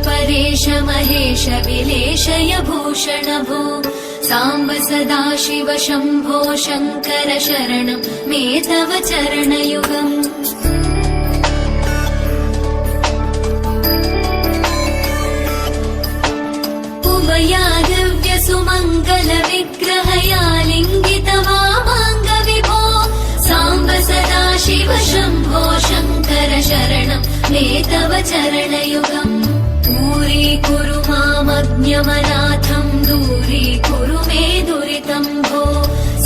परेश महेश विलेशय भूषण भो साम्ब सदाशिव शम्भो शङ्कर शरणं मे तव चरणयुगम् उमया दिव्य सुमङ्गल विग्रहया लिङ्गित वामाङ्ग विभो साम्ब सदाशिव शम्भो शङ्कर शरणं मे तव चरणयुगम् दूरीकुरु मामज्ञमनाथं दूरीकुरु मे दुरितं भो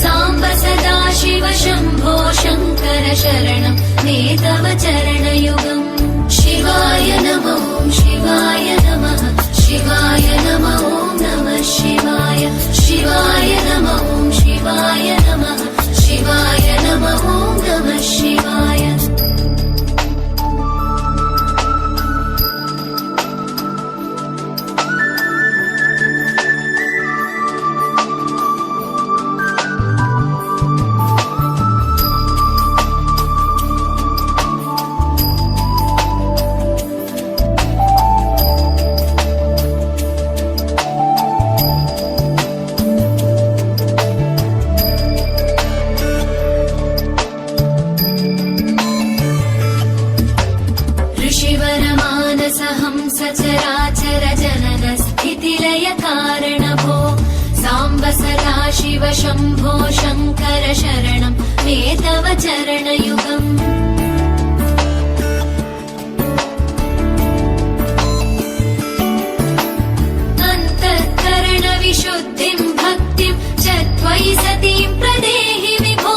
साम्ब सदाशिव शम्भो शङ्कर शरणं मे तव चरणयुगम् शिवाय नमो शिवाय नमः शिवाय नमो नमः शिवाय शिवाय नमो शिवाय नमः शिवाय नमो नमः शिवाय सचराचर जनन स्थितिलय कारण भो साम्ब सदाशिव शम्भो शङ्कर शरणं मे तव चरणयुगम् अन्तःकरण विशुद्धिं भक्तिं च त्वयि सतीं प्रदेहि विभो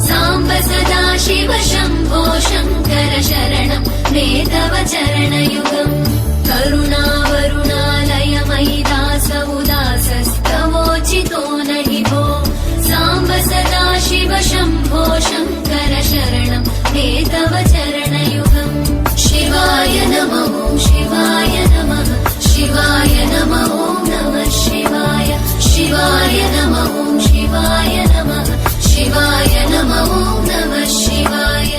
साम्ब सदाशिव शम्भो शङ्कर शरणं मे तव चरणयुगम् करुणावरुणालय मयि दास उदासस्तवोचितो नहि भो साम्ब सदाशिव शम्भो शङ्कर शरणं मे तव चरणयुगम् शिवाय नमो शिवाय नमः शिवाय नमो नमः शिवाय शिवाय नमो शिवाय नमः शिवाय नमो नमः शिवाय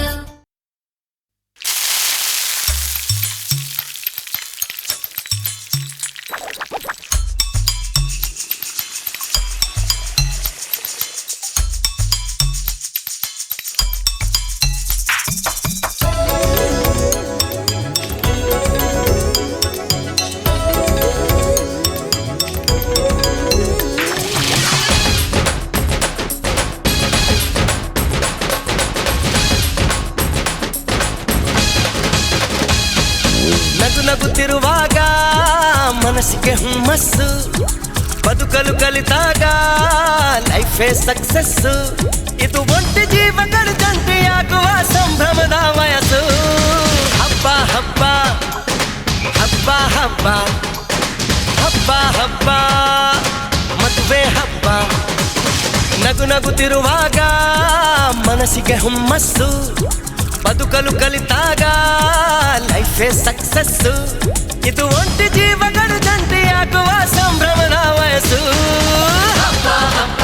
ನಗುತ್ತಿರುವಾಗ ಮನಸ್ಸಿಗೆ ಹುಮ್ಮಸ್ಸು ಬದುಕಲು ಕಲಿತಾಗ ಲೈಫೇ ಸಕ್ಸಸ್ಸು ಇದು ಒಂಟಿ ಜೀವಗಳ ಜಂಟಿಯಾಗುವ ಸಂಭ್ರಮದ ವಯಸ್ಸು ಹಬ್ಬ ಹಬ್ಬ ಹಬ್ಬ ಹಬ್ಬ ಹಬ್ಬ ಹಬ್ಬ ಮದುವೆ ಹಬ್ಬ ನಗು ನಗುತ್ತಿರುವಾಗ ಮನಸ್ಸಿಗೆ ಹುಮ್ಮಸ್ಸು ಬದುಕಲು ಕಲಿತಾಗ ಲೈಫೇ ಸಕ್ಸಸ್ಸು ಇದು ಒಂಟಿ ಜೀವಗಳು ಜಂಟಿಯಾಗುವ ಸಂಭ್ರಮದ ವಯಸ್ಸು ಹಬ್ಬ ಹಬ್ಬ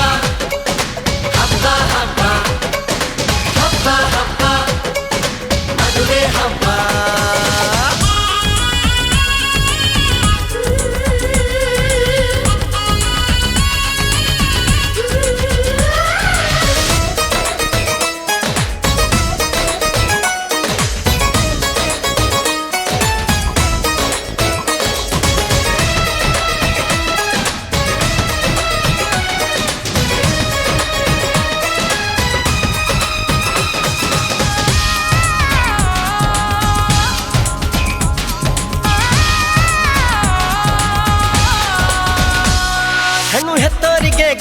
ಹಬ್ಬ ಹಬ್ಬ ಹಬ್ಬ ಹಬ್ಬ ಮದುವೆ ಹಬ್ಬ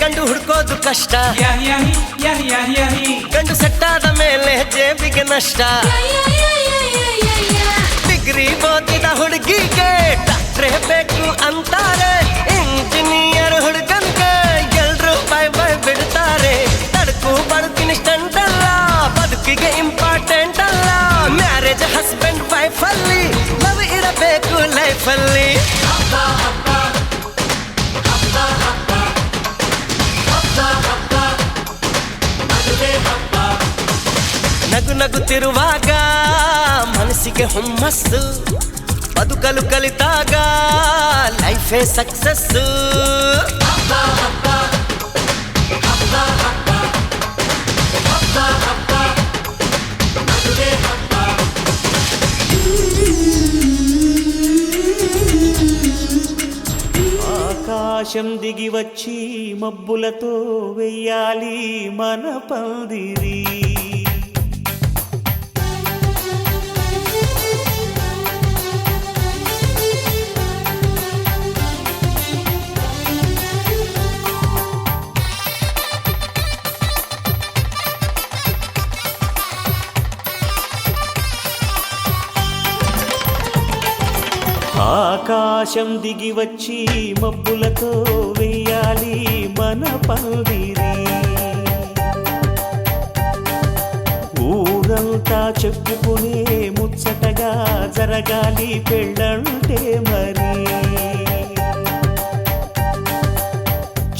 ಗಂಡು ಹುಡ್ಕೋದು ಕಷ್ಟ ಗಂಡು ಸೆಟ್ಟಾದ ಮೇಲೆ ಜೇಬಿಗೆ ನಷ್ಟ ಡಿಗ್ರಿ ಓದಿದ ಹುಡುಗಿಗೆ ಡಾಕ್ಟ್ರೇ ಬೇಕು ಅಂತಾರೆ ಇಂಜಿನಿಯರ್ ಹುಡುಗನ್ಗೆ ಎಲ್ರು ಬೈ ಬೈ ಬಿಡ್ತಾರೆ ತಡಕು ಬದುಕಿನ ಸ್ಟಂಟ್ ಅಲ್ಲ ಬದುಕಿಗೆ ಇಂಪಾರ್ಟೆಂಟ್ ಅಲ್ಲ ಮ್ಯಾರೇಜ್ ಹಸ್ಬೆಂಡ್ ವೈಫ್ ಅಲ್ಲಿ ಲವ್ ಇರಬೇಕು ಲೈಫ್ ಅಲ್ಲಿ ನಗು ನಗುತ್ತಿರುವಾಗ ಮನಸ್ಸಿಗೆ ಹುಮ್ಮಸ್ಸು ಬದುಕಲು ಕಲಿತಾಗ ಲೈಫೇ ಸಕ್ಸಸ್ಸು ఆకాశం దిగి వచ్చి మబ్బులతో వెయ్యాలి మన పందిరి ఆకాశం దిగి వచ్చి మబ్బులతో వెయ్యాలి మన పందిరి ఊరంతా చెప్పుకునే ముచ్చటగా జరగాలి పెళ్ళంటే మరి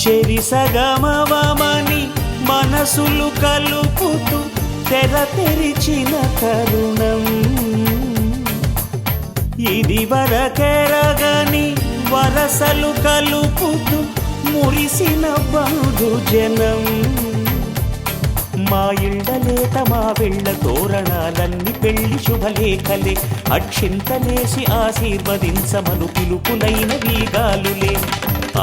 చెరిసగమవమని మనసులు కలుపుతూ తెర తెరిచిన తరుణం ఇది వరకెరగని వరసలు కలుపుతూ మురిసిన బంధు జనం మా ఇళ్ళలేత మా వెళ్ళ తోరణాలన్నీ పెళ్లి శుభలేఖలే అక్షింతలేసి ఆశీర్వదించమను పిలుపులైన వీగాలులే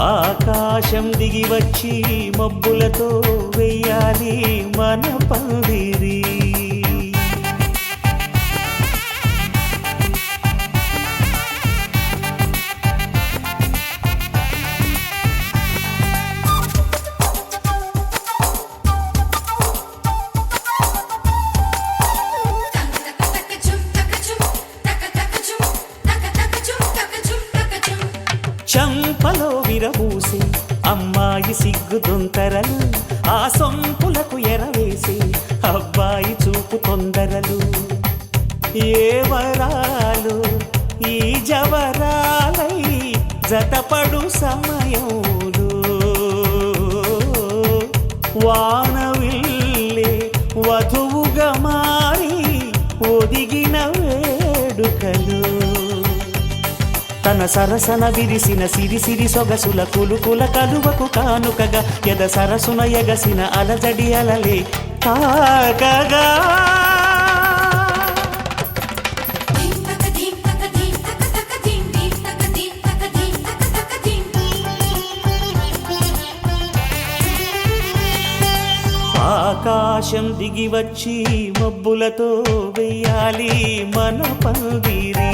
ఆకాశం దిగి వచ్చి మబ్బులతో వెయ్యాలి మన పందిరి చంపలో విరబూసి అమ్మాయి సిగ్గుదొంతరలు ఆ సొంపులకు ఎరవేసి అబ్బాయి చూపు తొందరలు ఏ వరాలు ఈ జవరాలై జతపడు సమయంలో వానవిల్లే వధువుగా మారి ఒదిగిన వేడుకలు తన సరసన విరిసిన సిరిసిరి సొగసుల కులుకుల కలువకు కానుకగా ఎద సరసున ఎగసిన అలజడి అలలే తాకగా ఆకాశం దిగి వచ్చి మబ్బులతో వెయ్యాలి మన పందిరి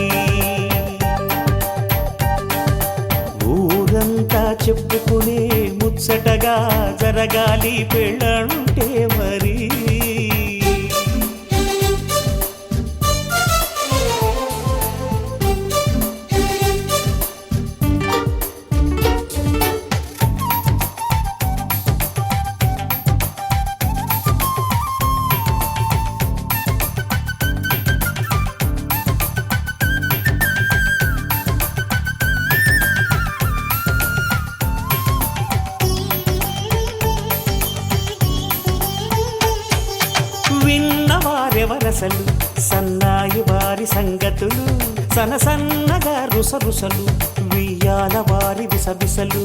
ఊరంతా చెప్పుకునే ముచ్చటగా జరగాలి పెళ్ళంటే మరి విన్నవారెవరసలు సన్నాయి వారి సంగతులు సనసన్నగా రుసరుసలు వియ్యాల వారి విసవిసలు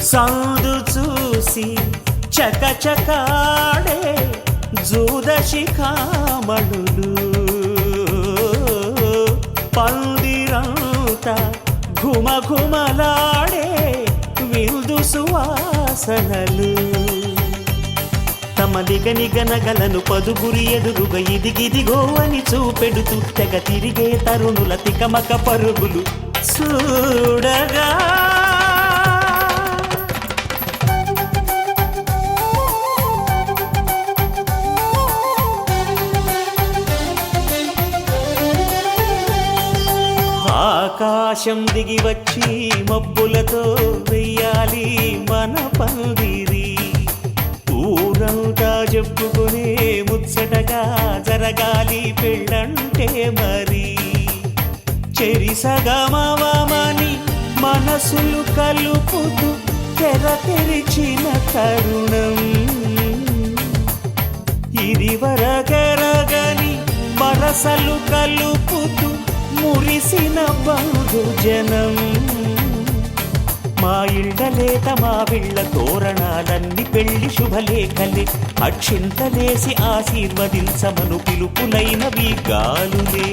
సౌదు చూసి చకచకాడే జూదశిఖామణులు పందిరంతా ఘుమఘుమలాడే విందు సువాసనలు తమ నిగనిగనగలను పదుగురి ఎదురుగా ఇదిగిదిగో అని చూపెడుతూ తెగ తిరిగే తరుణుల తికమక పరుగులు చూడగా ఆకాశం దిగి వచ్చి మబ్బులతో వెయ్యాలి మన పందిరి. ఊరంతా చెప్పుకునే ముచ్చటగా జరగాలి పెళ్ళంటే మరి. చెరిసగమవమని మనసులు కలుపుతూ తెర తెరిచిన తరుణం. ఇది వరగరగని వరసలు కలుపుతూ మురిసిన బంధుజనం. మా ఇళ్ళలేత మా విళ్ళ తోరణాలన్నీ పెళ్లి శుభలేఖలే. అక్షింతలేసి ఆశీర్వదించమను పిలుపులైనవి గాలులే.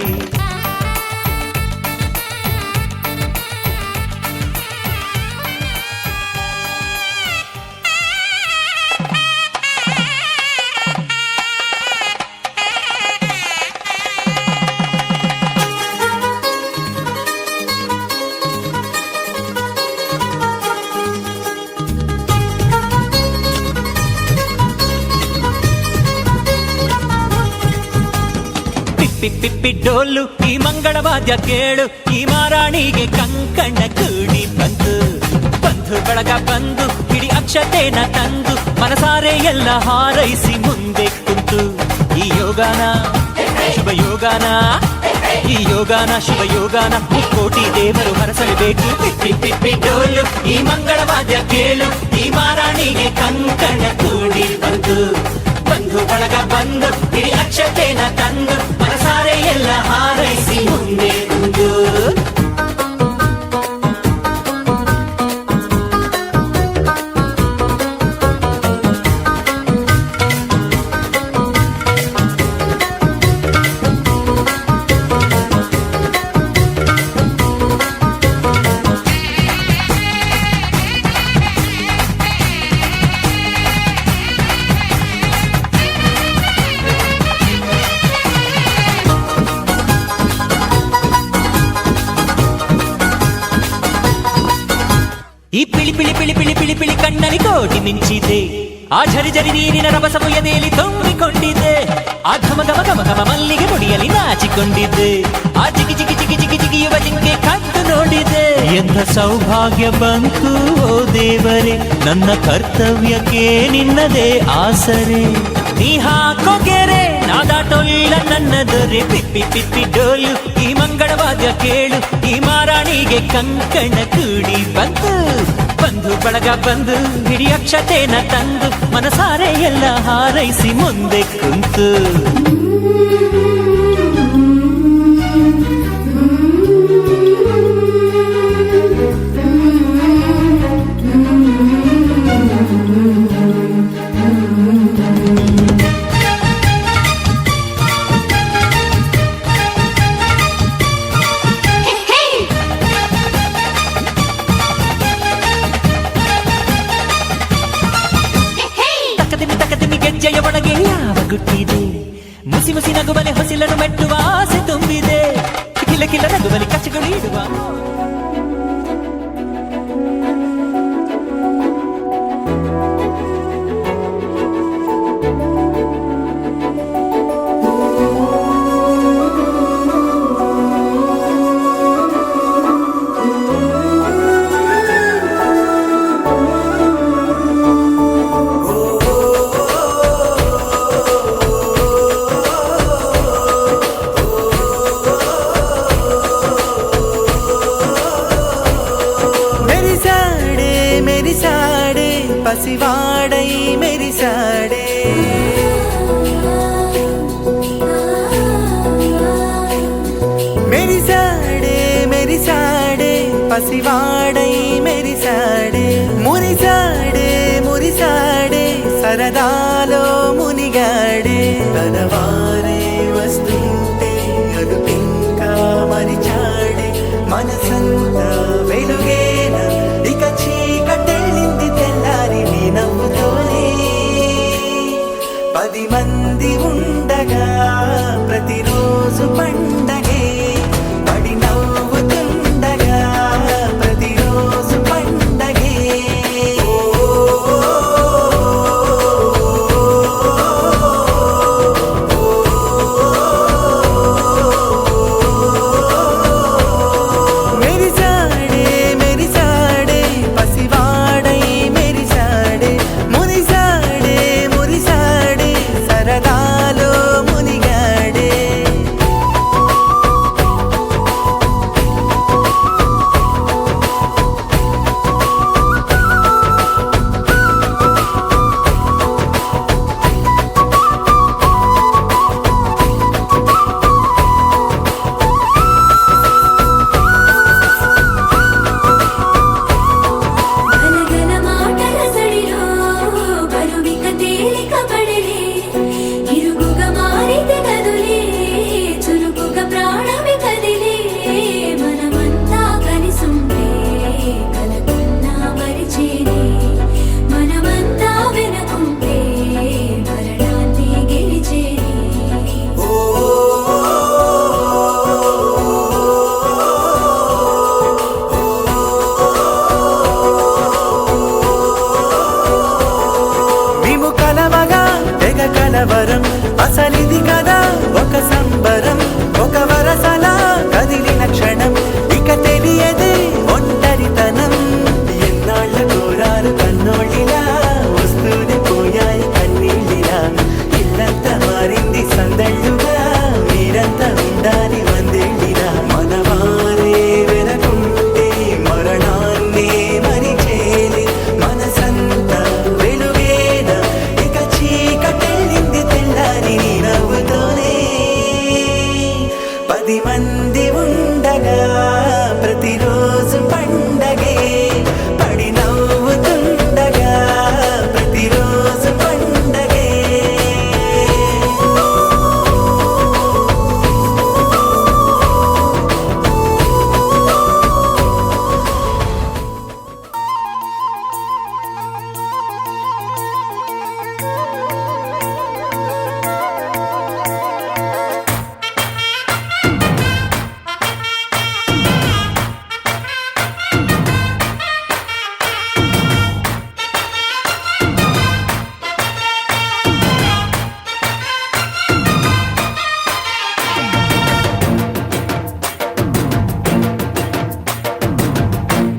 ಪಿಪ್ಪಿ ಡೋಲು ಈ ಮಂಗಳವಾದ್ಯ ಕೇಳು. ಈ ಮಾರಾಣಿಗೆ ಕಂಕಣ ಕೂಡಿ ಬಂತು. ಬಂಧು ಬಳಗ ಬಂದು ಹಿಡಿ ಅಕ್ಷತೆನ ತಂದು ಮನಸಾರೆ ಎಲ್ಲ ಹಾರೈಸಿ ಮುಂದೆ ಕುಂತು. ಈ ಯೋಗಾನ ಶುಭ ಯೋಗಾನ, ಈ ಯೋಗಾನ ಶುಭ ಯೋಗಾನ ಕೋಟಿ ದೇವರು ಹರಸಲೇಬೇಕು. ಪಿಪ್ಪಿ ಪಿಪ್ಪಿ ಡೋಲು ಈ ಮಂಗಳವಾದ್ಯ ಕೇಳು. ಈ ಮಾರಾಣಿಗೆ ಕಂಕಣ ಕೂಡಿ ಬಂತು. ಬಂಧು ಬಳಗ ಬಂದು ಹಿಡಿ ಅಕ್ಷತೆನ ತಂದು ಮನಸಾರೆ ಎಲ್ಲ ಹಾರೈಸಿ ಮುಂದೆ ಕುಂದು. ಈ ಪಿಳಿ ಪಿಳಿ ಪಿಳಿ ಪಿಳಿ ಪಿಳಿ ಪಿಳಿ ಕಣ್ಣಲ್ಲಿ ಕೋಟಿ ಮಿಂಚಿದೆ. ಆ ಝರಿ ಝರಿ ನೀರಿನ ರಭಸವು ಎದೆಯಲ್ಲಿ ತುಂಬಿಕೊಂಡಿದೆ. ಆ ಘಮ ಘಮ ಘಮ ಘಮ ಮಲ್ಲಿಗೆ ಮುಡಿಯಲ್ಲಿ ನಾಚಿಕೊಂಡಿದ್ದೆ. ಆ ಜಿಗಿ ಜಿಗಿ ಜಿಗಿ ಜಿಗಿ ಜಿಗಿಯುವ ಜಿಂಕೆ ಕದ್ದು ನೋಡಿದೆ. ಎಂಥ ಸೌಭಾಗ್ಯ ಬಂತು ಓ ದೇವರೇ, ನನ್ನ ಕರ್ತವ್ಯಕ್ಕೆ ನಿನ್ನದೇ ಆಸರೆ. ನೀ ಹಾಕೋ ಗೆರೆ ನಾದಾಟೊಲ್ಲ ನನ್ನ ದೊರೆ. ಪಿಪ್ಪಿ ಪಿಪ್ಪಿ ಡೋಲು ಈ ಮಂಗಳವಾದ್ಯ ಕೇಳು. ಈ ಮಾರಾಣಿಗೆ ಕಂಕಣ ಕೂಡಿ ಬಂತು. ಬಂಧು ಬಳಗ ಬಂದು ಹಿಡಿ ಅಕ್ಷತೆನ ತಂದು ಮನಸಾರೆ ಎಲ್ಲ ಹಾರೈಸಿ ಮುಂದೆ ಕುಂತು. ಗೆಜ್ಜೆಯ ಒಳಗೆ ಯಾವ ಗುಟ್ಟಿದೆ. ಮುಸಿ ಮುಸಿ ನಗುವಲೆ ಹೊಸಿಲನ್ನು ಮೆಟ್ಟುವ ಆಸೆ ತುಂಬಿದೆ. ಕಿಲ ಕಿಲ ನಗುವಲಿ ಕಚ್ಚಗಳು ಇಡುವ. పసివాడై మెరిసాడే. మెరిసాడే మెరిసాడే పసివాడై మెరిసాడే. మురిసాడే మురిసాడే సరదాలో మునిగాడే. తనవారే వస్తుంటే అదుపింకా మరిచాడే. మనసంతా వెలుగేన ఇక చీకటెళ్ళింది తెల్లారి నీ నవ్వుతోనే. 10 మంది ఉండగా ప్రతిరోజు పండగే. పడి నవ్వుతుండగా ప్రతిరోజు పండగే. సంబరం అసలిది కదా ఒక సంబరం ఒక వరసలా కదిలిన క్షణం ఇక తెలియదే ఒంటరితనం ఎన్నాళ్ళ కోరారు కన్నోళ్ళిలా వస్తూనే పోయాయి కన్నీళ్ళిలా ఇల్లంతా మారింది సందళ్ళుగా మీరంతా ఉండాలి వందేళ్ళిలా మనవారే వెనకుంటే మరణాన్నే మరిచేలి మనసంతా వెలుగేన ఇక చీకటెళ్ళింది తెల్లారి నీ నవ్వుతోనే 10 మంది ఉండగా ప్రతిరోజు పండగే పడి నవ్వుతుండగా ప్రతిరోజు పండగే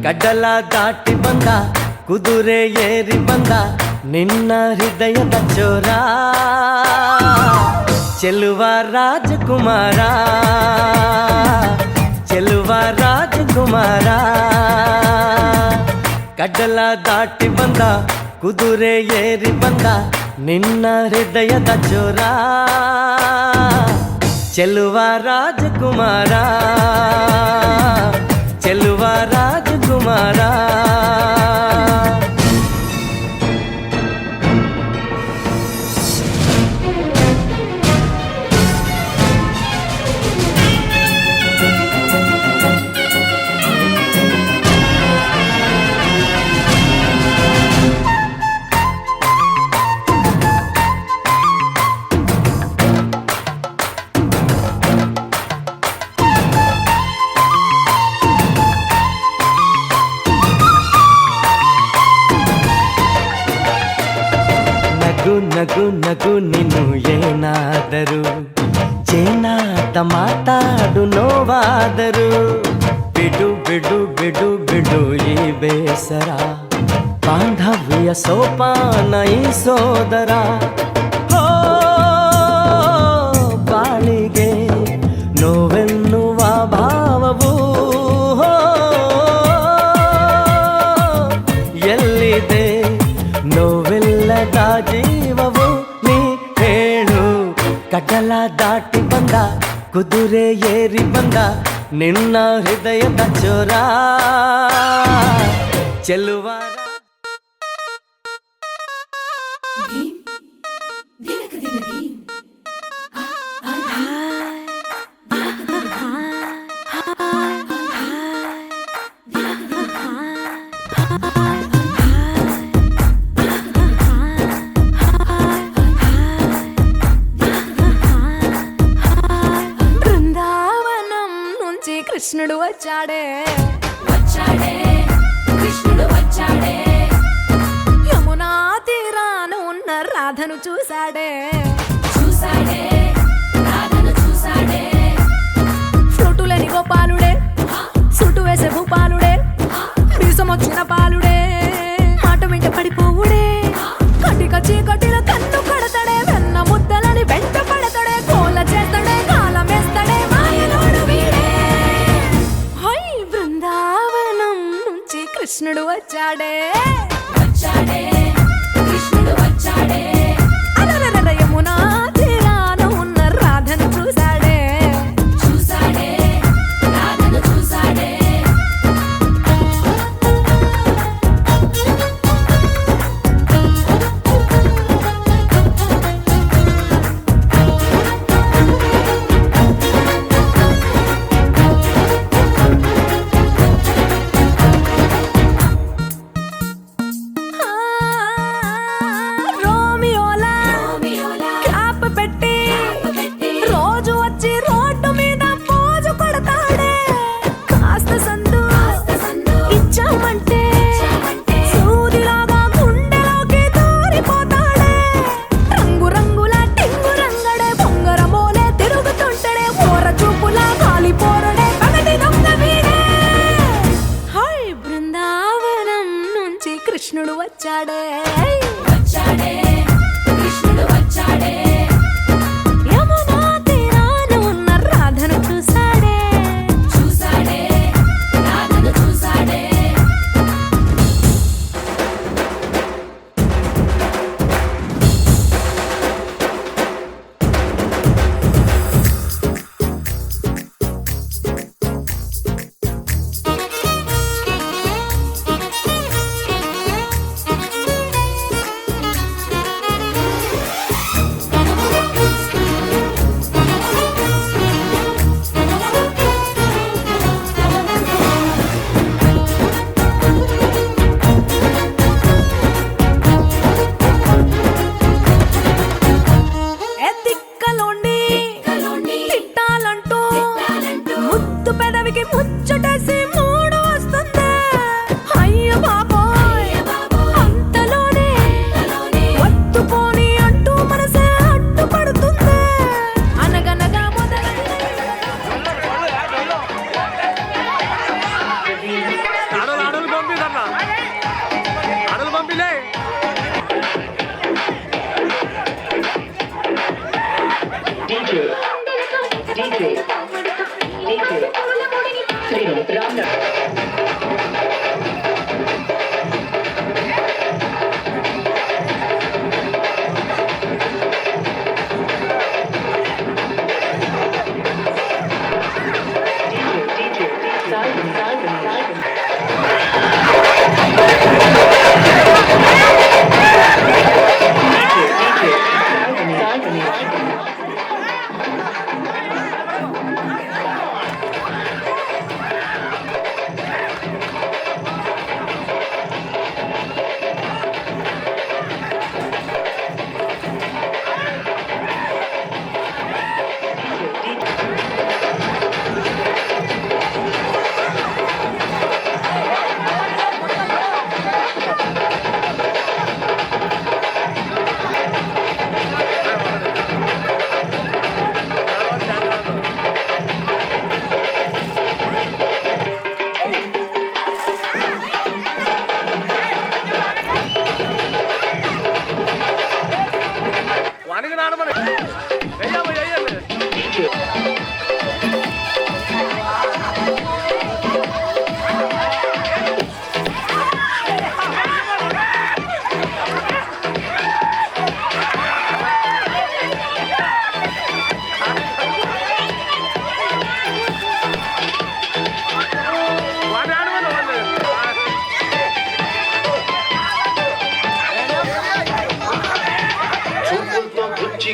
ಗಡ್ಡಲ ದಾಟಿ ಬಂದ ಕುದುರೆ ಏರಿ ಬಂದ ನಿನ್ನ ಹೃದಯದ ಚೋರ ಚೆಲುವ ರಾಜಕುಮಾರ ಚೆಲುವ ರಾಜಕುಮಾರ ಗಡ್ಡಲ ದಾಟಿ ಬಂದ ಕುದುರೆ ಏರಿ ಬಂದ ನಿನ್ನ ಹೃದಯದ ಚೋರ ಚೆಲುವ ರಾಜಕುಮಾರ ಚೆಲುವ ರಾಜಕುಮಾರ ನಗು ನಗು ನಗು ನೀನು ಏನಾದರೂ ಚೇನಾಟ ಮಾತಾಡು ನೋವಾದರು ಬಿಡು ಬಿಡು ಬಿಡು ಬಿಡು ಈ ಬೇಸರ ಬಾಂಧವ್ಯ ಸೋಪಾನ ಈ ಸೋದರ ಹೋ ಬಾಳಿಗೆ ನೋವೆನ್ನುವ ಭಾವವು ಹೋ ಎಲ್ಲಿದೆ ನೋವಿಲ್ಲದ ಜೀವವು ನೀ ಹೇಳು ಕಡಲ ದಾಟಿ ಬಂದ ಕುದುರೆ ಏರಿ ಬಂದ ನಿನ್ನ ಹೃದಯದ ಚೋರ ಚೆಲುವ బృందావనం నుంచి కృష్ణుడు వచ్చాడే వచ్చాడే కృష్ణుడు వచ్చాడే యమునా తీరాన ఉన్న రాధను చూశాడే చూసాడే రాధను చూసాడే ఫ్లూటులని గోపాలుడే సుటు వేసే భూపాలుడే మీసమొచ్చిన పాలుడే మాట వెంట పడిపోవుడే కటిక చీకటిల కన్ను కడతాడే వెన్న ముద్దలని వెంట పడతాడే కోల చేస్తాడే కాలం వేస్తాడే మాయలోడు వీడే హై బృందావనం నుంచి కృష్ణుడు వచ్చాడే వచ్చాడే కృష్ణుడు వచ్చాడే అలరలర యమునా తీరాన ఉన్న రాధను చూశాడే చూసాడే రాధను చూసాడే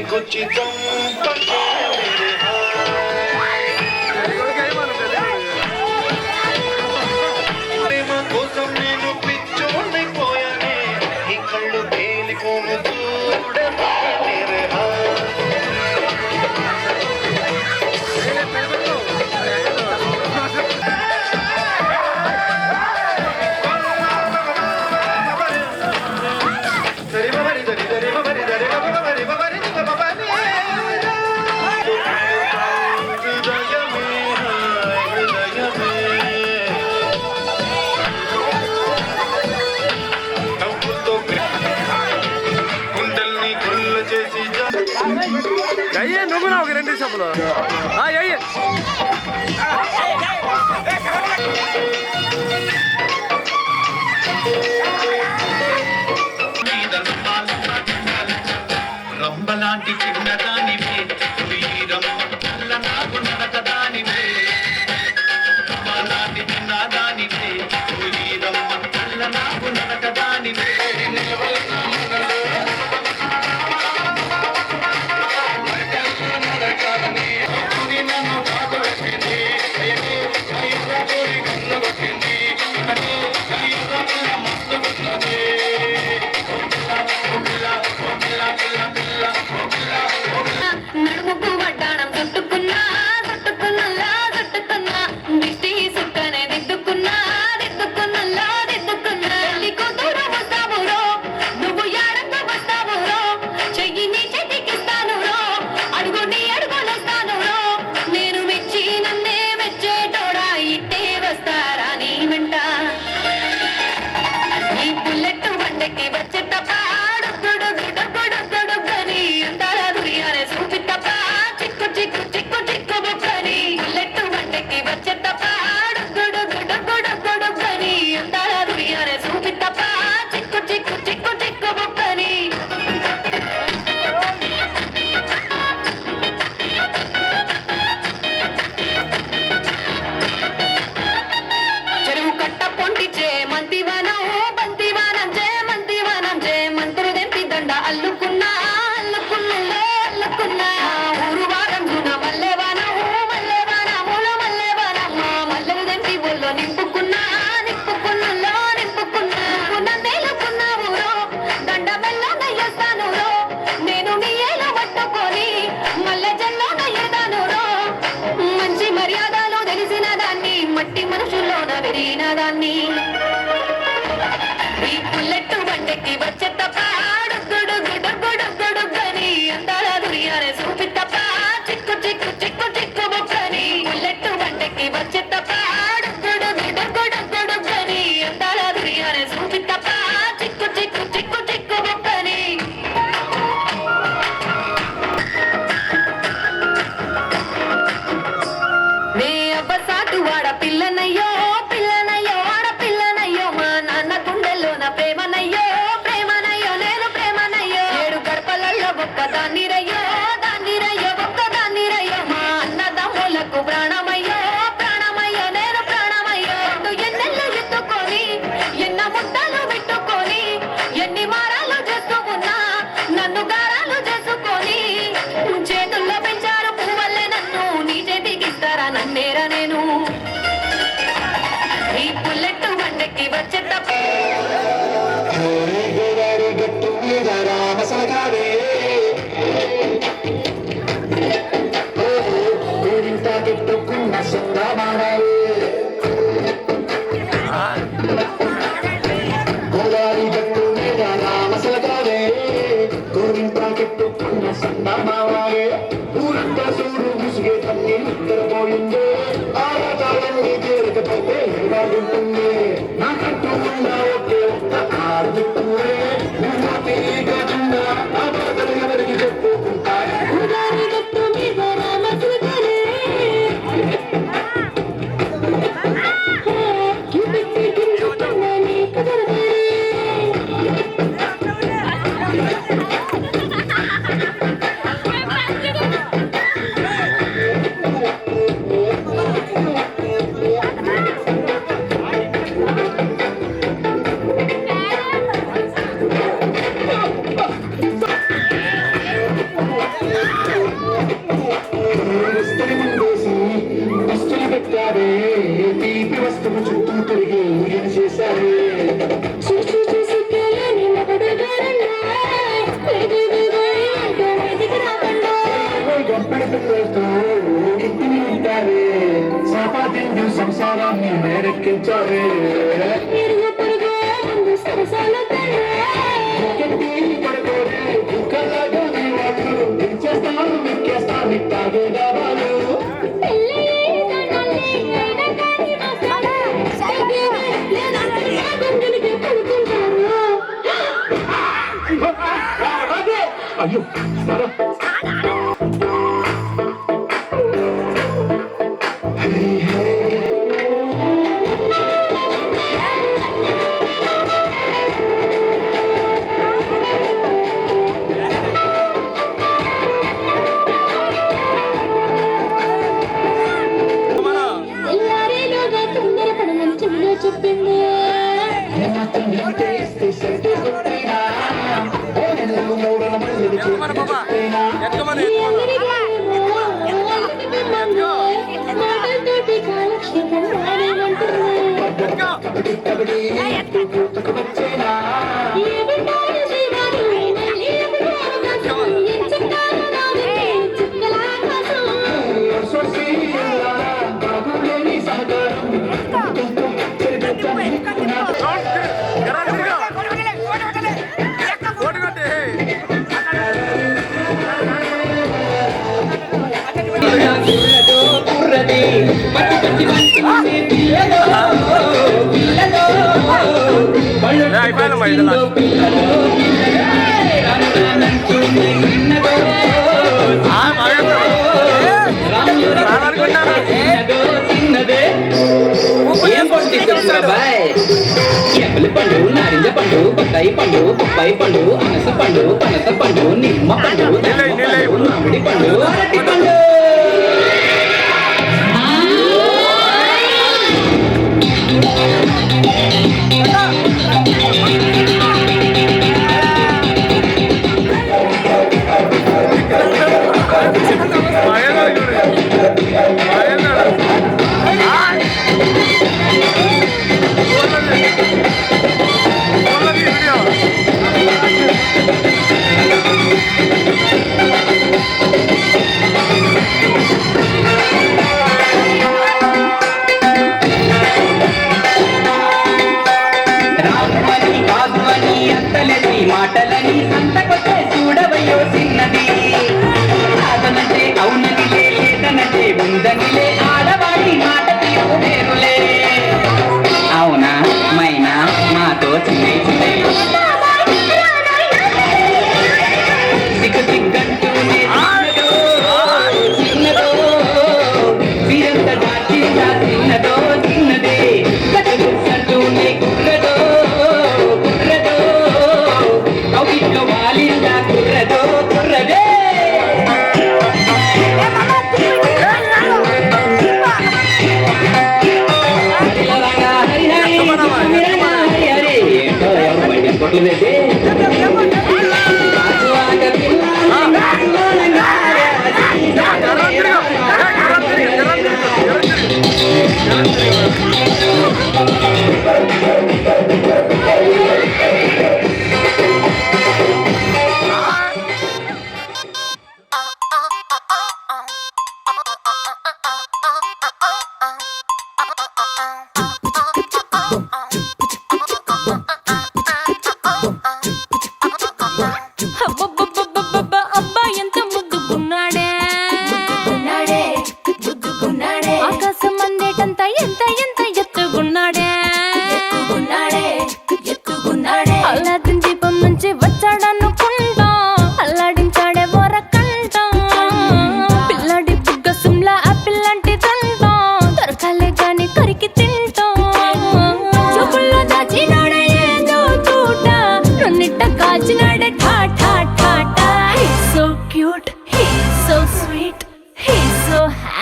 గుచ్చి చంపకే మేరే ప్రేమ కోసం నేను పిచ్చోడిపోయానే ఈ కళ్ళు తేలికోను చూడకే మేరే అయ్యే నువ్వు కూడా ఒక రెండు చెప్పులు అయ్యే రంబలాంటి చిన్నదానివే రమ్మ నాకు నడకదానివే రంబలాంటి చిన్నదానివే రమ్మ నాకు నడకదానివే నడుముకు వడ్డాణం చుట్టుకున్నా చుట్టుకున్నల్లా చుట్టుకున్నా దిష్టి సుక్కనే దిద్దుకున్నా దిద్దుకున్నల్లా దిద్దుకున్నా తల్లి కూతురు వస్తావురో నువ్వు ఏడంతో వస్తావురో చెయ్యి నీ చేతికిస్తానురో అడుగు నీ అడుగులొస్తానురో నేను మెచ్చి నన్నే మెచ్చేటోడా ఇట్టే వస్తారా నీ వెంట ఈ బుల్లెట్ బండకి వచ్చే తప్ప చెరువు కట్ట పొంటిచే మంతివనం బంతివానం జే మంతివానం జే మంత్రు దెంపి దండ అల్లుకున్నా అల్లుకున్నలే అల్లుకున్నా ఊరు వారం గుణ మల్లెవానం మల్లెవానముల మల్లెవానమ్మ మల్లెలు దెంపి ఒళ్ళో నింపుకున్నా నింపుకున్నలో నింపుకున్నా నన్నేలుకున్నావురో దండ మెల్లో నయ్యేస్తానురో నేను నీ ఏలు పట్టుకొని మల్లె జల్లో నయ్యేదానురో మంచి మర్యాదలు తెలిసిన దాన్ని మట్టి మనుషుల్లోన పెరిగిన దాన్ని ఈ బుల్లెట్ బండెక్కి వచ్చే తప్ప గుడుగుడుగుడుగుడుగని అందాల దురియానే చూపి తప్ప చిక్కు చిక్కు చిక్కు చిక్కు బొక్కని బుల్లెట్ బండెక్కి వచ్చే తప్ప గుడుగుడుగుడుగుడుగని అందాల దురియానే చూపి తప్ప చిక్కు చిక్కు చిక్కు చిక్కు బొక్కని సంసారాన్ని మేరెక్కించారే అయ్యో ఎప్పలి పండు నారింజ పండు బత్తాయి పండు బొప్పాయి పండు అనస పండు పనస పండు నిమ్మ పండు మామిడి పండు అరటి పండు మాటలని సంతకొచ్చే చూడవయ్యో చిన్నది అదనంటే అవుననిలే లేదనంటే ఉందనిలే ఆడవాడి మాట తీరు వేరులే అవునా మైనా మాతో చిన్న సిగ్గు సిగ్గంటూనే చిన్నదో వీరంత దాచిందా చిన్నదో చిన్నదే కట్టుకుంటూనే కుర్రదో కుర్రదో కవిట్లో వాలిందా కుర్రదో కుర్రదే హరి హరి ఏంటో ఎవరు బయట కొట్టలేదే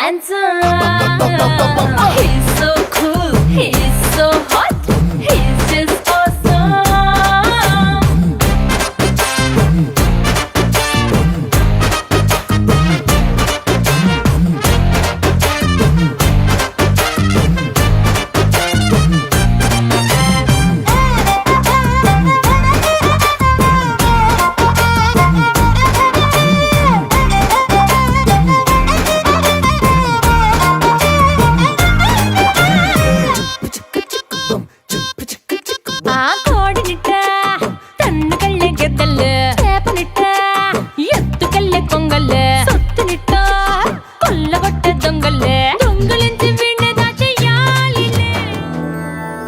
handsome. He's so cool, he's so hot, he's just awesome. ಆ ಕೋಡಿನಿಟ್ಟ ತನ್ನ ಕಳ್ಳೆ ಗೆದ್ದಲ್ಲು ಸೇಪನಿಟ್ಟ ಎತ್ತು ಕಲ್ಲೆ ಕೊಂಗಲ್ಲು ಸುತ್ತನಿಟ್ಟ ಕೊಲ್ಲಗೊಟ್ಟ ದೊಂಗಲ್ಲು ದೊಂಗಲಿಂಚಿ ವಿಣ್ಣದಾಚೆ ಯಾಲಿಲೆ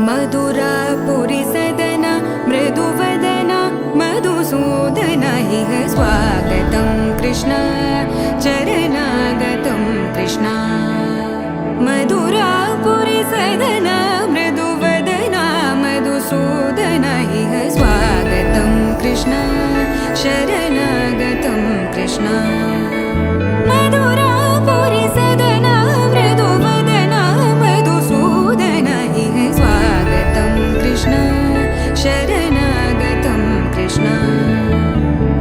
मधुरापुरी सदन मृदुवदन मधुसूदन इह स्वागतं कृष्ण चरणागतं कृष्ण मधुरापुरी सदन मृदुवदन मधुसूदन इह स्वागतं कृष्ण शरणागतं कृष्ण मधुरापुरी सदन मृदुवदन मधुसूदन इह स्वागतं कृष्ण शरणागतं कृष्ण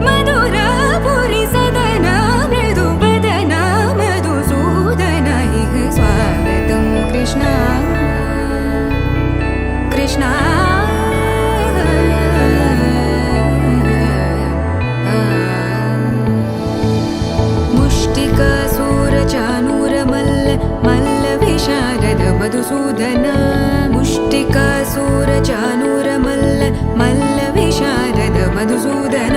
मधुरापुरी सदन मृदुवदन मधुसूदन इह स्वागतं कृष्ण कृष्ण मुष्टिकासूरचानूरमल्ल मल्लविशारद मधुसूदन मुष्टिकासूरचानूरमल्ल मल्लविशारद मधुसूदन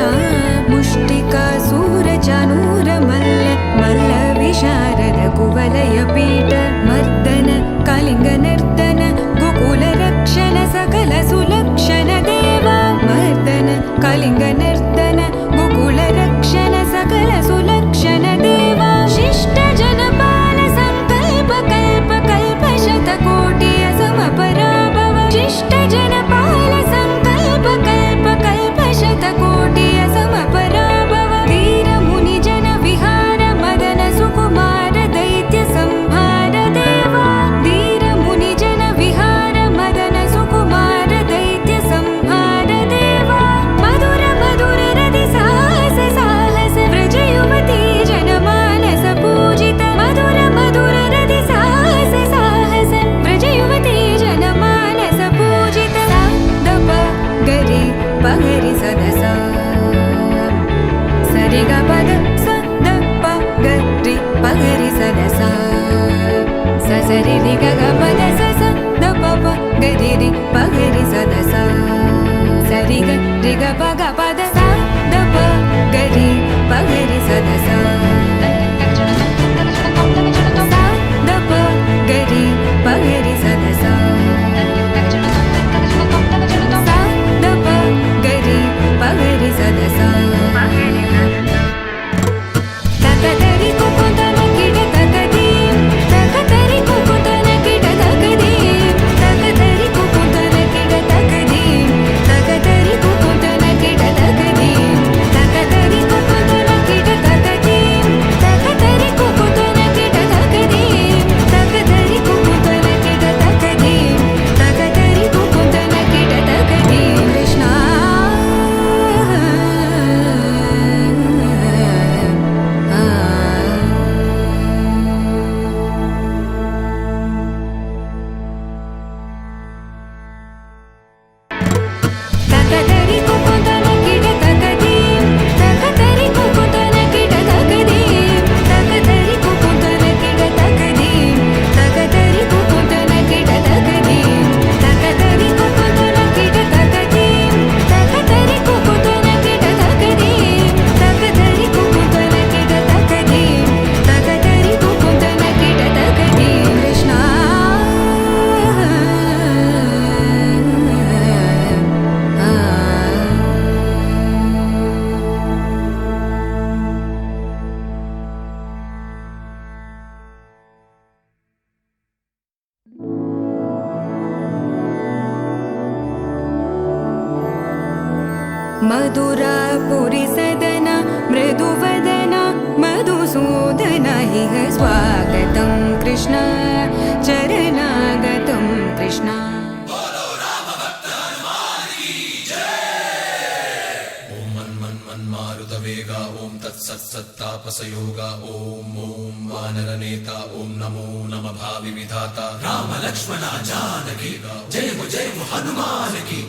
मुष्टिकासूरचानूरमल्ल मल्लविशारद कुवलयपीठ मर्दन कलिङ्गनर्दन गोकुलरक्षण सकल सुलक्षण देव मर्दन कलिङ्गनर्दन गोकुलरक्षण सकल सुलक्षण देव शिष्ट जनपाल संकल्प कल्प कल्प शतकोटि असमपराभव शिष्ट जनपाल संकल्प कल्प कल्प शतकोटि असमपराभव वीर मुनि जन विहार मदन सुकुमार दैत्य संहार देव वीर मुनि जन विहार मदन सुकुमार दैत्य संहार देव मधुर मधुर रति साहस साहस व्रज युवती जनमानस पूजित मधुर मधुर रति साहस साहस व्रज युवती जनमानस पूजित सा दप गरि पगरि सदस सरि ग पद स द प गरि पगरि सदस स सरि रि ग ग पद स स द प प गरि रि पगरि सदस सरि ग रि ग प ग पद स द प गरि पगरि सदस स द प गरि पगरि सदस स द प गरि पगरि सदस तकदरि कुकुतन किड तकदीम तकदरि कुकुतन किड तकदीम तकदरि कुकुतन किड तकदीम तकदरि कुकुतन किड तकदीम तकदरि कुकुतन किड तकदीम तकदरि कुकुतन किड तकदीम तकदरि कुकुतन किड तकदीम तकदरि कुकुतन किड तकदीम कृष्ण तकदरि कुकुतन किड तकदीम तकदरि कुकुतन किड तकदीम तकदरि कुकुतन किड तकदीम तकदरि कुकुतन किड तकदीम तकदरि कुकुतन किड तकदीम तकदरि कुकुतन किड तकदीम तकदरि कुकुतन किड तकदीम तकदरि कुकुतन किड तकदीम कृष्ण मधुरापुरी सदन मृदुवदन मधुसूदन इह स्वागतं कृष्ण चरणागतं कृष्ण मारुतवेग ओम तत्सत्सत्तापसयोग ओम ओम वानरनेता ओम नमो नम भावि विधाता राम लक्ष्मण जानकी जय हनुमान की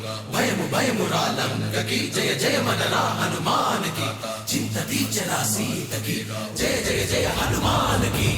भयमु रालंक की जय मनरा हनुमान की चिंतती चला सीत की जय हनुमान की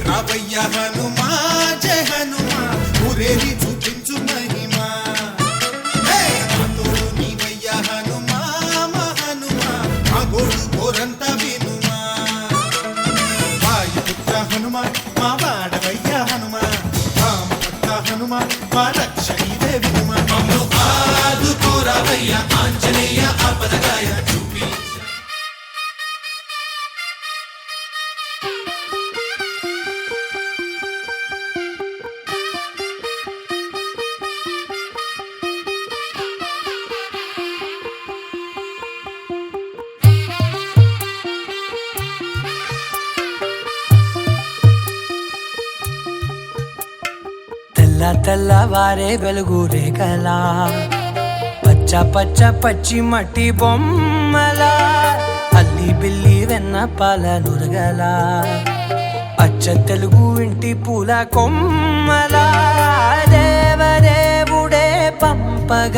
రావయ్య హనుమా జయ హనుమా ఊరేగి చూపించు మహిమా తోడు నీవయ్య హనుమా మా హనుమా మా గోడు కోరంత వినుమా వాయుపుత్ర హనుమా మా వాడవయ్య హనుమా రామభక్త హనుమా మా రక్షణీవే వినుమా మమ్ము ఆదుకోరావయ్య ఆంజనేయ ఆపదగాయ చూపి తెల్లవారే వెలుగు రేఖలా పచ్చ పచ్చ పచ్చి మట్టి బొమ్మలా అల్లి బిల్లి వెన్న పాల నురగలా అచ్చ తెలుగు ఇంటి పూల కొమ్మలా దేవదేవుడే పంపగ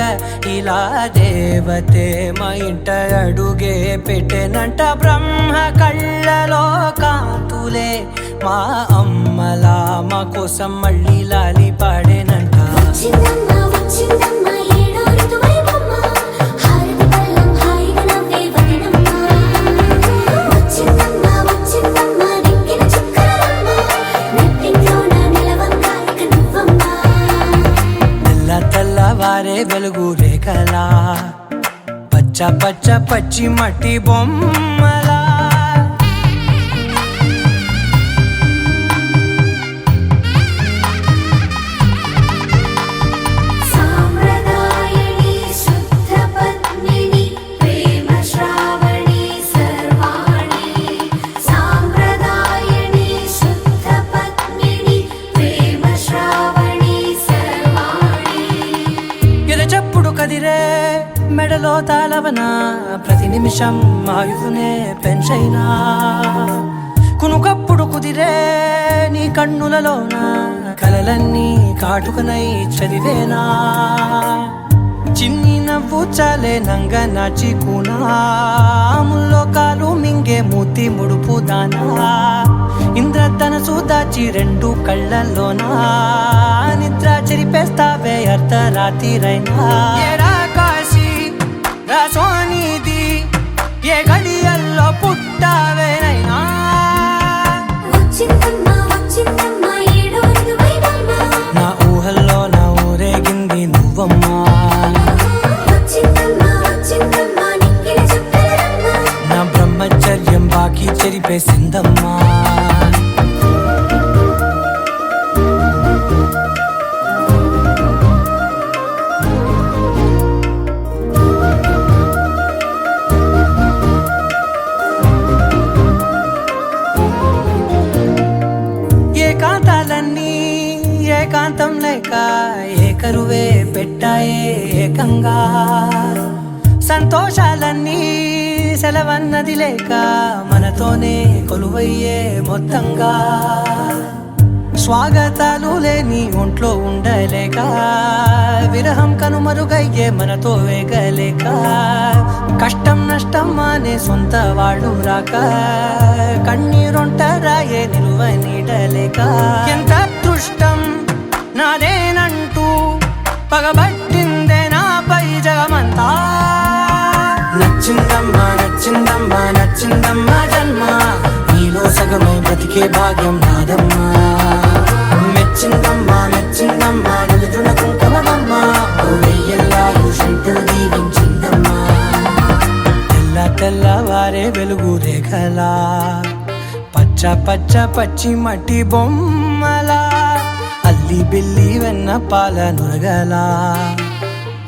ఇలా దేవతే మా ఇంట అడుగే పెట్టెనంట బ్రహ్మ కళ్ళలో కాంతులే మా అమ్మలా మా కోసం మళ్ళీ లాలి పాడేనంట తెల్లవారే వెలుగు రేఖలా పచ్చ పచ్చ పచ్చి మట్టి బొమ్మలా మెడలో తాళవన ప్రతి నిమిషం ఆయుధునే పెంచైనా కునుకప్పుడు కుదిరే నీ కన్నులలోన కలలన్నీ కాటుకనై చదివేనా చిన్ని నవ్వు చాలే నంగ నాచి కూనాముల్లో కాలు మింగే మూతి ముడుపు దానా ఇంద్రధనసు దాచి రెండు కళ్ళల్లోనా నిద్ర చెరిపేస్తావే అర్ధరాత్రిరైనా రాసోనిది ఏ గడియల్లో పుట్టావేనైనా నా ఊహల్లో నా ఊరేగింది నువ్వమ్మా నా బ్రహ్మచర్యం బాకీ చెరిపేసిందమ్మా ఏకాంతం లేక ఏకరువే పెట్టాయే ఏకంగా సంతోషాలన్నీ సెలవన్నది లేక మనతోనే కొలువయ్యే మొత్తంగా స్వాగతాలు లేని ఒంట్లో ఉండలేక విరహం కనుమరుగయ్యే మనతో వేగలేక కష్టం నష్టం అనే తానే సొంత వాడు రాక కన్నీరొంటరాయే నిలువ నీడలేక ఎంత అదృష్టం నాదేనంటూ పగబట్టిందే నాపై జగమంతా నచ్చిందమ్మా నచ్చిందమ్మా నచ్చిందమ్మా జన్మ నీలో సగమై బ్రతికే భాగ్యం నాదమ్మా మెచ్చిందమ్మా మెచ్చిందమ్మా నిలుతున్న కుంకుమమ్మా వెయ్యల్లాలు శంకరు దీవించిందమ్మా తెల్ల తెల్లవారే వెలుగు రేఖలా పచ్చ పచ్చ పచ్చి మట్టి బొమ్మలా అల్లి బిల్లి వెన్న పాల నురగలా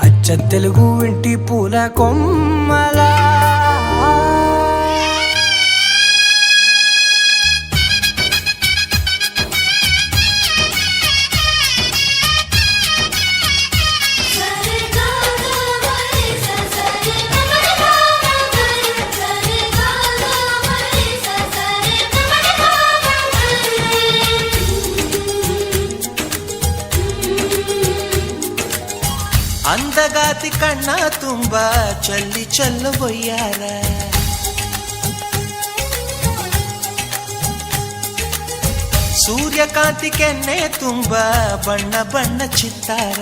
అచ్చ తెలుగు ఇంటి పూల కొమ్మలా ಅಂದಗಾತಿ ಕಣ್ಣ ತುಂಬ ಚಲ್ಲಿ ಚೆಲ್ಲಬೊಯ್ಯಾರ ಸೂರ್ಯಕಾಂತಿ ಕೆನ್ನೆ ತುಂಬ ಬಣ್ಣ ಬಣ್ಣ ಚಿತ್ತಾರ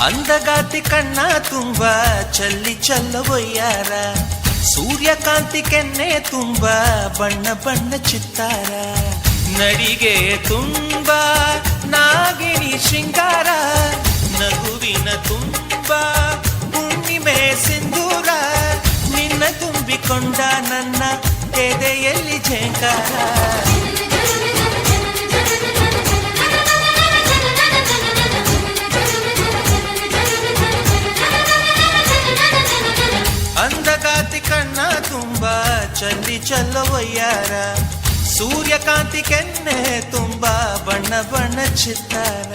ಅಂದಗಾತಿ ಕಣ್ಣ ತುಂಬ ಚಲ್ಲಿ ಚೆಲ್ಲಬೊಯ್ಯಾರ ಸೂರ್ಯಕಾಂತಿ ಕೆನ್ನೆ ತುಂಬ ಬಣ್ಣ ಬಣ್ಣ ಚಿತ್ತಾರ ನಡಿಗೆ ತುಂಬ ನಾಗಿಣಿ ಶೃಂಗಾರ ನಗುವಿನ ತುಂಬ ಹುಣ್ಣಿಮೆ ಸಿಂಧೂರ ನಿನ್ನ ತುಂಬಿಕೊಂಡ ನನ್ನ ಎದೆಯಲ್ಲಿ ಝೇಂಕಾರ ಅಂದಗಾತಿ ಕಣ್ಣ ತುಂಬ ಚಲ್ಲಿ ಚೆಲ್ಲವಯ್ಯಾರ ಸೂರ್ಯಕಾಂತಿ ಕೆನ್ನೆ ತುಂಬ ಬಣ್ಣ ಬಣ್ಣ ಚಿತ್ತಾರ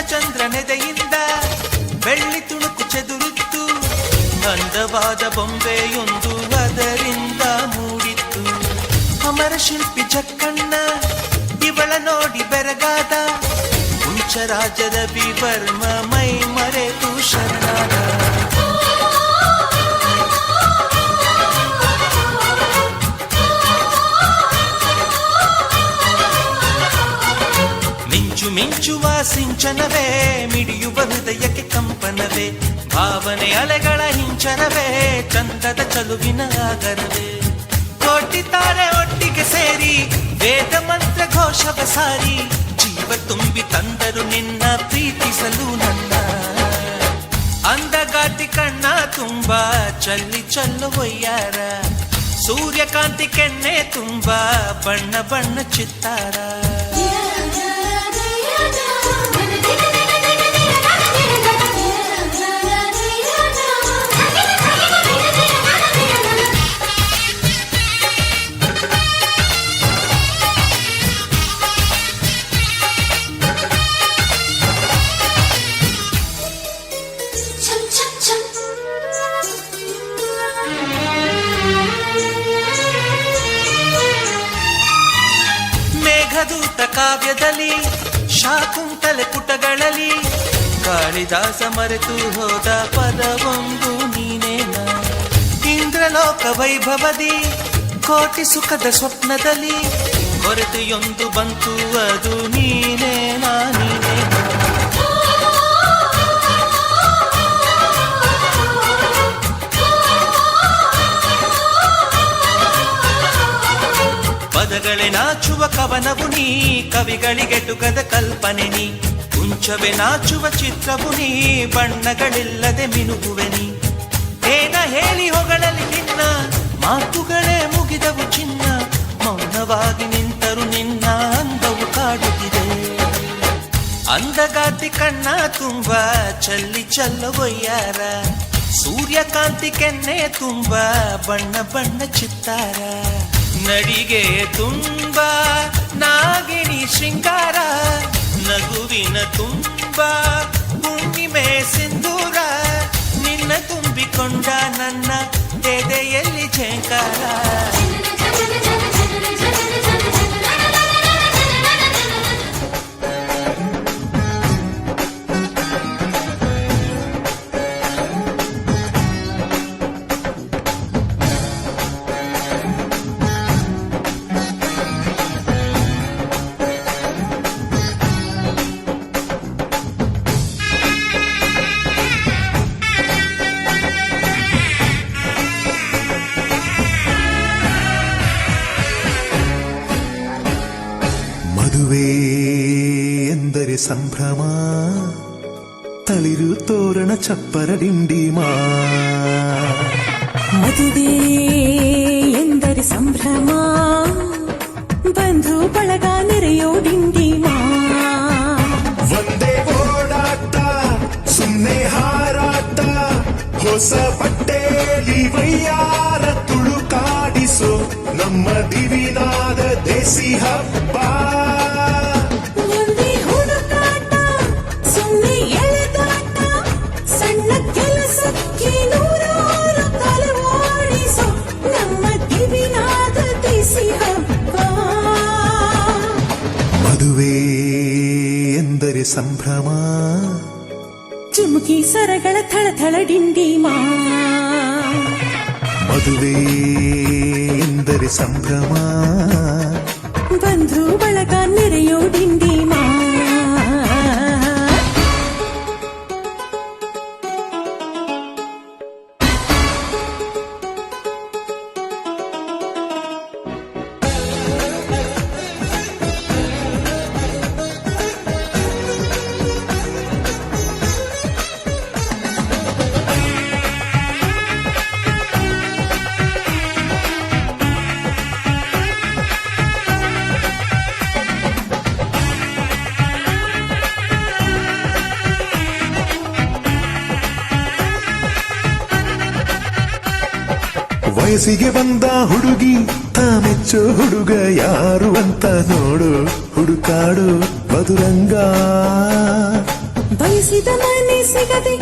ಚಂದ್ರನೆದೆಯಿಂದ ಬೆಳ್ಳಿ ತುಣುಕು ಚೆದುರಿತ್ತು ಅಂದವಾದ ಬೊಂಬೆಯೊಂದು ಅದರಿಂದ ಮೂಡಿತ್ತು ಅಮರ ಶಿಲ್ಪಿ ಜಕ್ಕಣ್ಣ ಇವಳ ನೋಡಿ ಬೆರಗಾದ ಹುಂಚರಾಜದ ಬಿವರ್ಮ ಮೈ ಮರೆತು ಶರಣಾದ ಮಿಂಚುವ ಸಿಂಚನವೇ ಮಿಡಿಯುವ ಹೃದಯಕ್ಕೆ ಕಂಪನವೇ ಭಾವನೆ ಅಲೆಗಳ ಹಿಂಚನವೇ ಚಂದದ ಚಲುವಿನ ಆಗರವೇ ಕೋಟಿ ತಾರೆ ಒಟ್ಟಿಗೆ ಸೇರಿ ವೇದ ಮಂತ್ರ ಘೋಷವ ಸಾರಿ ಜೀವ ತುಂಬಿ ತಂದರು ನಿನ್ನ ಪ್ರೀತಿಸಲು ನನ್ನ ಅಂದಗಾತಿ ಕಣ್ಣ ತುಂಬ ಚಲ್ಲಿ ಚೆಲ್ಲುವಯ್ಯಾರ ಸೂರ್ಯಕಾಂತಿ ಕೆನ್ನೆ ತುಂಬ ಬಣ್ಣ ಬಣ್ಣ ಚಿತ್ತಾರ ಮೇಘದೂತ ಕಾವ್ಯದಲ್ಲಿ ಶಾಕುಂತಲೆ ಪುಟಗಳಲ್ಲಿ ಕಾಳಿದಾಸ ಮರೆತು ಹೋದ ಪದವೊಂದು ನೀನೇನ ಇಂದ್ರಲೋಕ ವೈಭವದಿ ಕೋಟಿ ಸುಖದ ಸ್ವಪ್ನದಲ್ಲಿ ಕೊರತೆಯೊಂದು ಬಂತು ಅದು ನೀನೇನಾ ನೀನೇನಾ ಪದಗಳೇ ನಾಚುವ ಕವನವು ನೀ ಕವಿಗಳಿಗೆಟುಕದ ಕಲ್ಪನೆ ನೀ ಕುಂಚವೇ ನಾಚುವ ಚಿತ್ರವು ನೀ ಬಣ್ಣಗಳಿಲ್ಲದೆ ಮಿನುಗುವೆ ನೀ ಏನ ಹೇಳಿ ಹೊಗಳಲಿ ನಿನ್ನ ಮಾತುಗಳೇ ಮುಗಿದವು ಕಾಂತಿ ಕಣ್ಣ ತುಂಬ ಚಲ್ಲಿ ಚಲ್ಲವಯ್ಯಾರ ಸೂರ್ಯಕಾಂತಿ ಕೆನ್ನೆ ತುಂಬ ಬಣ್ಣ ಬಣ್ಣ ಚಿತ್ತಾರ ನಡಿಗೆ ತುಂಬ ನಾಗಿಣಿ ಶೃಂಗಾರ ನಗುವಿನ ತುಂಬ ಹುಣ್ಣಿಮೆ ಸಿಂಧೂರ ನಿನ್ನ ತುಂಬಿಕೊಂಡ ನನ್ನ ಎದೆಯಲ್ಲಿ ಝೇಂಕಾರ ಮದುವೆ ಎಂದರೆ ಸಂಭ್ರಮ ತಳಿರು ತೋರಣ ಚಪ್ಪರ ಡಿಂಡಿಮಾ ಮದುವೆ ಎಂದರೆ ಸಂಭ್ರಮ ಬಂಧು ಬಳಗ ನೆರೆಯೋ ಡಿಂಡಿಮಾ ಒಂದೇ ಓಡಾಟ ಸುಮ್ಮನೆ ಹಾರಾಟ ಹೊಸ ಬಟ್ಟೆಲಿ ವೈಯಾರ ತುಳುಕಾಡಿಸೋ ನಮ್ಮ ದಿವಿನಾದ ದೇಸಿ ಹಬ್ಬ ಒಂದೇ ಹುಡುಕಾಟ ಸುಮ್ಮನೆ ಎಳೆದಾಟ ಸಣ್ಣ ಕೆಲಸಕ್ಕೆ ನೂರಾರು ತಲವಾಡಿಸೋ ನಮ್ಮ ದಿವಿನಾದ ದೇಸಿ ಹಬ್ಬ ಮದುವೆ ಎಂದರೆ ಸಂಭ್ರಮ ಚಿಮುಕಿ ಸರಗಳ ಥಳಥಳ ಡಿಂಡಿಮಾ ಮದುವೆ ಎಂದರೆ ಸಂಭ್ರಮ ಬಂಧು ಬಳಗ ನೆರೆಯೋ ಡಿಂಡಿಮಾ ವಯಸ್ಸಿಗೆ ಬಂದ ಹುಡುಗಿ ತಾಮೆಚ್ಚೋ ಹುಡುಗ ಯಾರು ಅಂತ ನೋಡು ಹುಡುಕಾಡು ಮಧುರಂಗ ಬಯಸಿದ ಮನೆ ಸಿಗದೆ